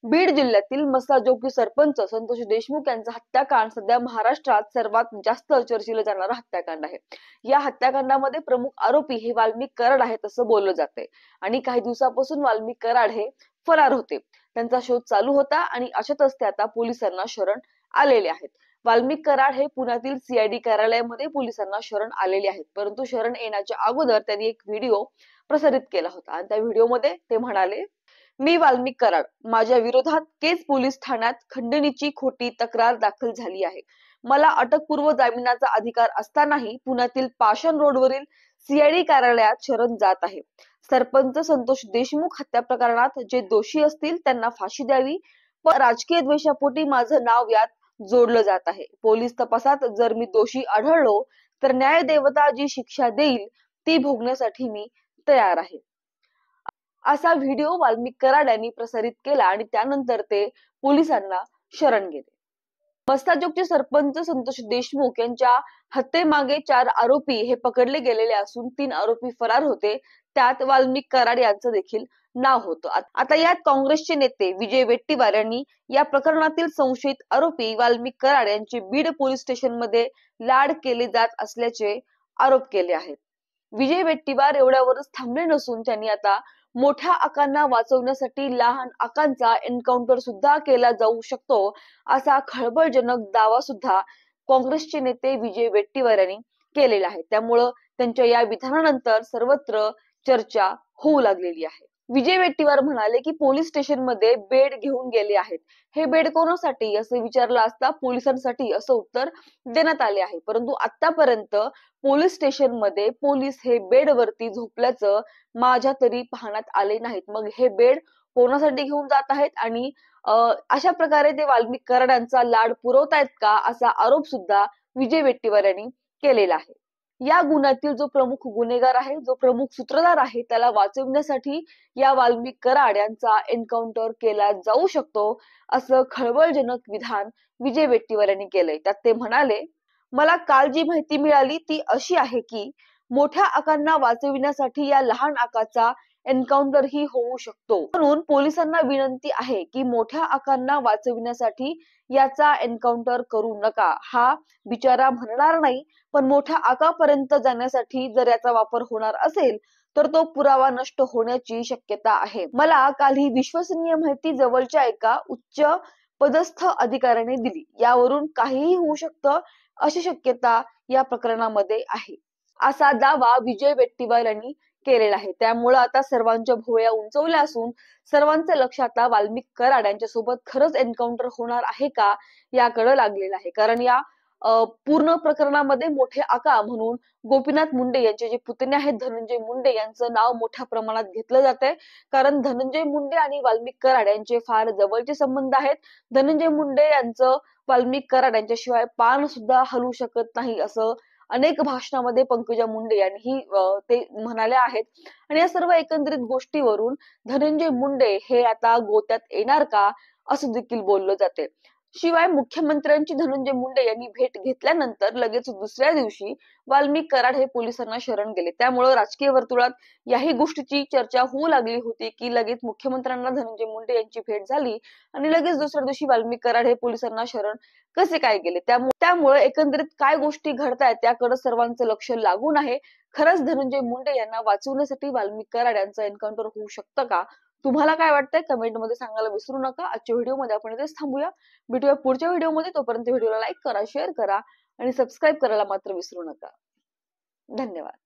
बीड जिल्ह्यातील मसाजोगी सरपंच संतोष देशमुख यांचा हत्याकांड सध्या महाराष्ट्रात सर्वात जास्त चर्चेला जाणारा हत्याकांड आहे। या हत्याकांडामध्ये प्रमुख आरोपी हे वाल्मिक कराड आहेत असं बोललं जाते आणि काही दिवसापासून वाल्मिक कराड हे फरार होते। त्यांचा शोध चालू होता आणि अशातच ते आता पोलिसांना शरण आलेले आहेत। वाल्मिक कराड हे पुण्यातील सीआयडी कार्यालयामध्ये पोलिसांना शरण आलेले आहेत, परंतु शरण येण्याच्या अगोदर त्यांनी एक व्हिडिओ प्रसारित केला होता आणि त्या व्हिडिओमध्ये ते म्हणाले, मी वाल्मिक कराड, माझ्या विरोधात केज पोलीस ठाण्यात खंडणीची खोटी तक्रार दाखल झाली आहे। मला अटकपूर्व जामिनाचा अधिकार असतानाही पुण्यातील पाषाण रोडवरील सीआयडी कार्यालयात शरण जात आहे। सरपंच संतोष देशमुख हत्या प्रकरणात जे दोषी असतील त्यांना फाशी द्यावी, पण राजकीय द्वेषापोटी माझं नाव यात जोडलं जात आहे। पोलीस तपासात जर मी दोषी आढळलो तर न्याय देवता जी शिक्षा देईल ती भोगण्यासाठी मी तयार आहे, असा व्हिडिओ वाल्मिक कराड यांनी प्रसारित केला आणि त्यानंतर ते पोलिसांना शरण गेले। मस्ताजोगचे सरपंच संतोष देशमुख यांच्या हत्येमागे 4 आरोपी हे पकडले गेलेले असून 3 आरोपी फरार होते, त्यात वाल्मिक कराड यांचं देखील नाव होतं। आता यात काँग्रेसचे नेते विजय वेट्टीवार यांनी या प्रकरणातील संशयित आरोपी वाल्मिक कराड यांचे बीड पोलीस स्टेशन मध्ये लाड केले जात असल्याचे आरोप केले आहेत। विजय वेट्टीवार एवढ्यावरच थांबले नसून त्यांनी आता मोठ्या आकांना वाचवण्यासाठी लहान आकांचा एन्काउंटर सुद्धा केला जाऊ शकतो असा खळबळजनक दावा सुद्धा काँग्रेसचे नेते विजय वेट्टीवार यांनी केलेला आहे। त्यामुळं त्यांच्या या विधानानंतर सर्वत्र चर्चा होऊ लागलेली आहे। विजय वेट्टीवार म्हणाले की पोलीस स्टेशन मध्ये बेड घेऊन गेले आहेत, हे बेड कोणासाठी असं विचारलं असता पोलिसांसाठी असं उत्तर देण्यात आले आहे, परंतु आतापर्यंत पोलीस स्टेशन मध्ये पोलीस हे बेड वरती झोपल्याचं माझ्या तरी पाहण्यात आले नाहीत। मग हे बेड कोणासाठी घेऊन जात आहेत आणि अशा प्रकारे ते वाल्मिक कराडांचा लाड पुरवतायत का असा आरोप सुद्धा विजय वेट्टीवार यांनी केलेला आहे। या गुन्ह्यातील जो प्रमुख गुन्हेगार आहे, जो प्रमुख सूत्रधार आहे, त्याला वाचवण्यासाठी या वाल्मिक कराड यांचा एन्काउंटर केला जाऊ शकतो असं खळबळजनक विधान विजय वेट्टीवार यांनी केलंय। त्यात ते म्हणाले, मला काल जी माहिती मिळाली ती अशी आहे की मोठ्या आकांना वाचविण्यासाठी या लहान आकाचा एन्काउंटर ही होऊ शकतो, म्हणून पोलिसांना विनंती आहे की मोठ्या आकांना वाचविण्यासाठी याचा एन्काउंटर करू नका। हा बिचारा म्हणणार नाही, पण मोठ्या आकापर्यंत जाण्यासाठी जर याचा वापर होणार असेल तर तो पुरावा नष्ट होण्याची शक्यता आहे। मला काल ही विश्वसनीय माहिती जवळच्या एका उच्च पदस्थ अधिकाऱ्याने दिली, यावरून काहीही होऊ शकतं अशी शक्यता या प्रकरणामध्ये आहे, असा दावा विजय वेट्टीवार यांनी केलेला आहे। त्यामुळे आता सर्वांच्या भुवया उंचवल्या असून सर्वांचं लक्ष आता वाल्मिक कराड यांच्या सोबत खरंच एन्काउंटर होणार आहे का याकडे लागलेलं आहे। कारण या पूर्ण प्रकरणामध्ये मोठे आका म्हणून गोपीनाथ मुंडे यांचे जे पुतणे आहेत धनंजय मुंडे यांचं नाव मोठ्या प्रमाणात घेतलं जात आहे, कारण धनंजय मुंडे आणि वाल्मिक कराड यांचे फार जवळचे संबंध आहेत। धनंजय मुंडे यांचं वाल्मिक कराड यांच्याशिवाय पान सुद्धा हलू शकत नाही असं अनेक भाषणामध्ये पंकजा मुंडे यांनी ते म्हणाल्या आहेत आणि या सर्व एकंदरीत गोष्टीवरून धनंजय मुंडे हे आता गोत्यात येणार का असं देखील बोललं जाते। शिवाय मुख्यमंत्र्यांची धनंजय मुंडे यांनी भेट घेतल्यानंतर लगेच दुसऱ्या दिवशी वाल्मिक कराड हे पोलिसांना शरण गेले। त्यामुळे राजकीय वर्तुळात याही गोष्टीची चर्चा होऊ लागली होती की लगेच मुख्यमंत्र्यांना धनंजय मुंडे यांची भेट झाली आणि लगेच दुसऱ्या दिवशी वाल्मिक कराड हे पोलिसांना शरण कसे काय गेले। त्यामुळे एकंदरीत काय गोष्टी घडतायत त्याकडे सर्वांचं लक्ष लागून आहे। खरंच धनंजय मुंडे यांना वाचवण्यासाठी वाल्मिक कराड यांचं एन्काउंटर होऊ शकतं का? तुम्हाला काय वाटतंय कमेंट मध्ये सांगायला विसरू नका। आजच्या व्हिडिओमध्ये आपण इथेच थांबूया, भेटूया पुढच्या व्हिडिओमध्ये। तोपर्यंत व्हिडिओला लाईक करा, शेअर करा आणि सबस्क्राईब करायला मात्र विसरू नका। धन्यवाद।